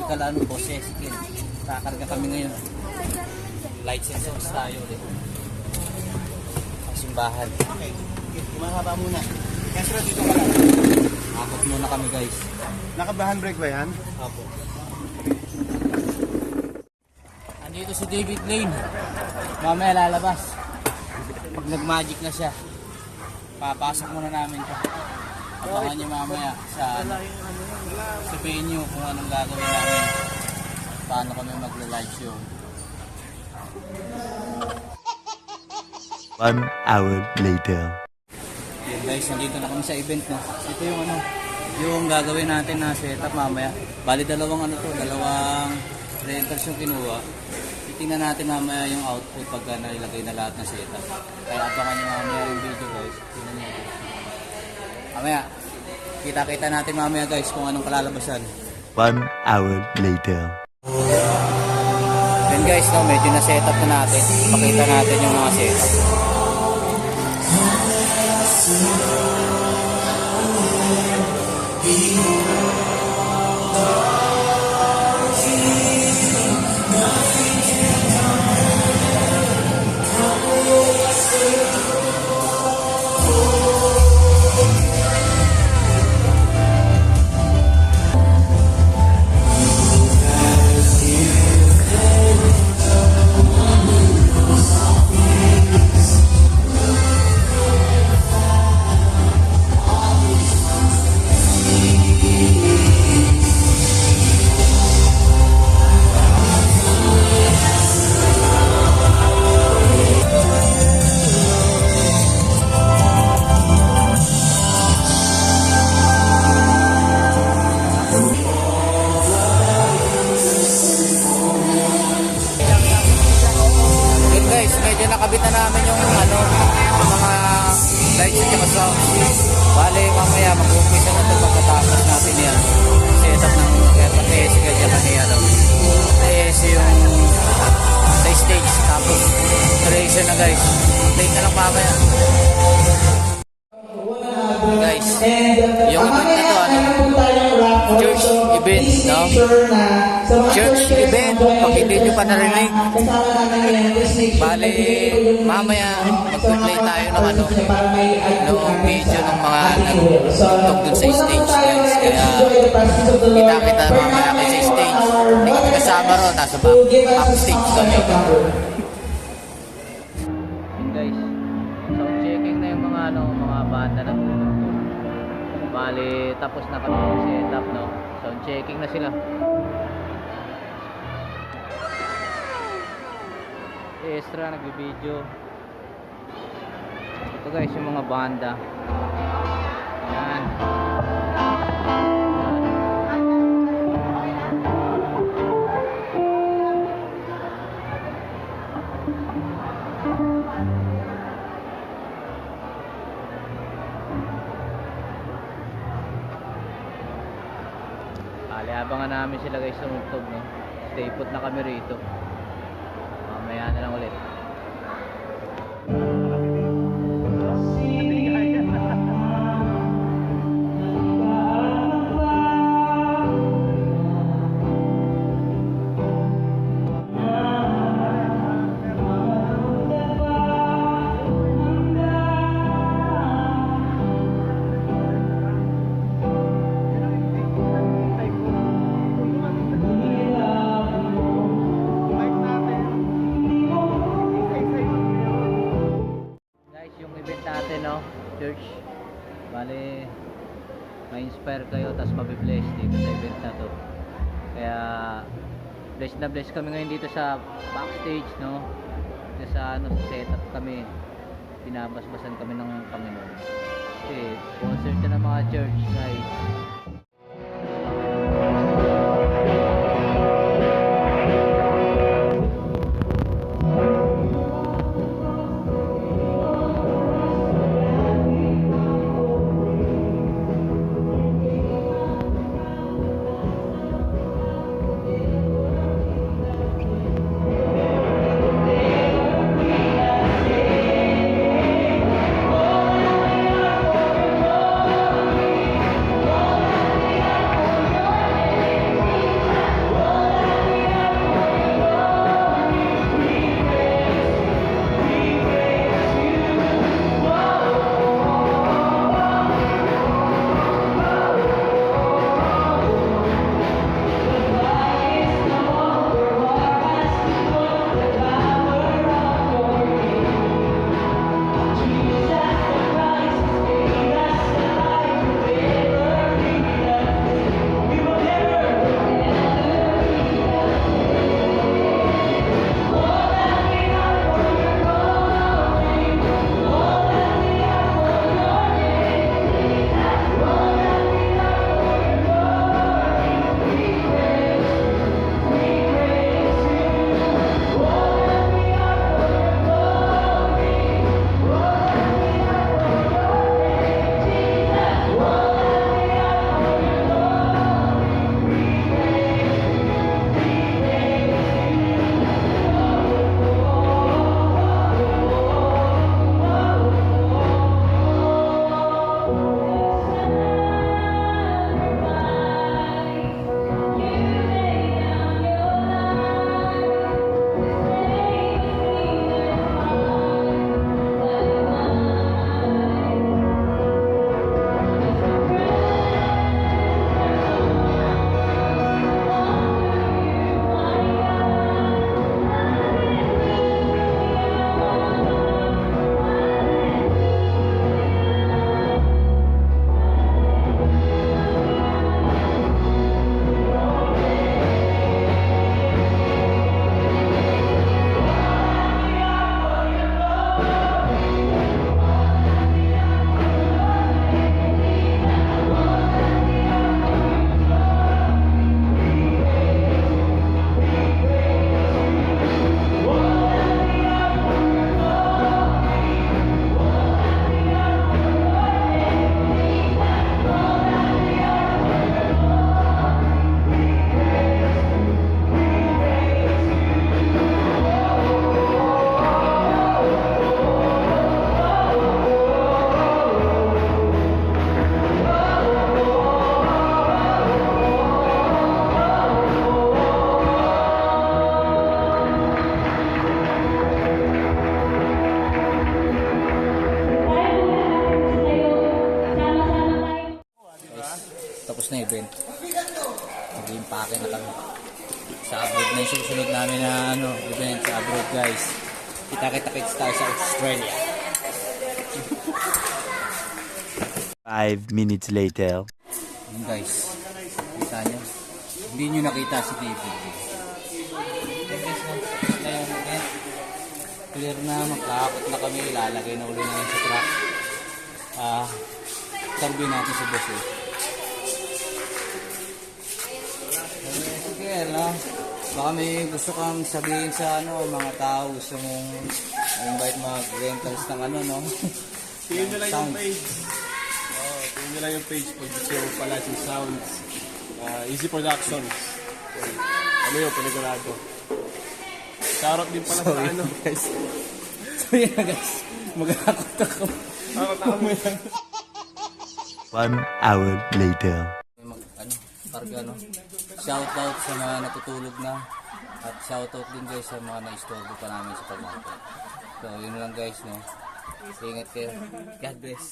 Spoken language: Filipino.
Medical ano po, Ezekiel. Kakarga kami ngayon. Lights and sounds tayo ulit. Ang simbahan. Okay, kumahaba muna. Kesra dito ka lang. Akot muna kami guys. Nakabahan brake ba yan? Apo. Andito si David Lane. Mamaya lalabas. Pag nag-magic na siya, papasok muna namin ito. Abangan niyo mamaya sa venue kung anong gagawin namin. Paano kami magla-live show. 1 hour later. Yun guys, nandito na kami sa event na. Ito yung yung gagawin natin na setup mamaya. Bali dalawang rentals yung kinuha. Titingnan natin mamaya yung output pagka nailagay na lahat ng setup. Kaya abangan nyo mamaya yung video guys. Tingnan nyo. Mamaya, kita-kita natin mamaya guys kung anong kalalabasan. 1 hour later. Then guys, no, medyo na setup na natin. Pakita natin yung mga setup. Nakabitan namin yung mga lights at saka sound. Bale, mamaya mag-umpisa na ito pagkatapos natin yan. Setup ng ES kaya kanina daw. ES yung sa stage. Tapos duration na guys. Update na lang mamaya. Guys, yung event na to, church event, no? Church event, pag hindi nyo pa narinig, bale, mamaya mag-play tayo ng ng video ng mga nagtugtog dun sa stage guys. Kaya kita-kita mamaya kayo sa stage. Hindi kami kasama ron, nasa backstage kami. Guys, sound checking na yung mga banda na tutugtog. Bale, tapos na kami yung setup, no? Sound checking na sila. Extra nagbi-video. Ito guys yung mga banda. Ayan. Abangan namin sila guys tumugtog, no? Stay put na kami rito. Mamaya na lang ulit. Church, bali ma-inspire kayo tapos mabibless dito sa event na to. Kaya bless kami ngayon dito sa backstage, no? Sa setup kami, pinabasbasan kami ng Panginoon kasi concert na ng mga church guys. Mag-impake na kami. Sa abroad na yung susunod namin na event sa abroad guys. Kita-kita-kits tayo sa Australia. 5 minutes later. Yun guys, kita nyo. Hindi nyo nakita si David. Then guys, tapos na yung event. Clear na, magkakakot na kami. Ilalagay na ulit namin sa truck. Interview natin si boss eh. Sige, baka may gusto kang sabihin sa mga tao. Gusto mong invite mag-rentals ng no? Tingin nyo lang yung Sound. page. Tingin nyo lang yung page. Pag gusto mo pala si Sounds. Easy Productions. Ano yun, panigurado. Shoutout din pala sa guys. So yun na guys. Magkakot ako. Tama yan. 1 hour later. Karga shoutout sa mga natutulog na. At shoutout din guys sa mga na-istorbo pa namin sa pag-market. So yun lang guys, no. Ingat kayo. God bless.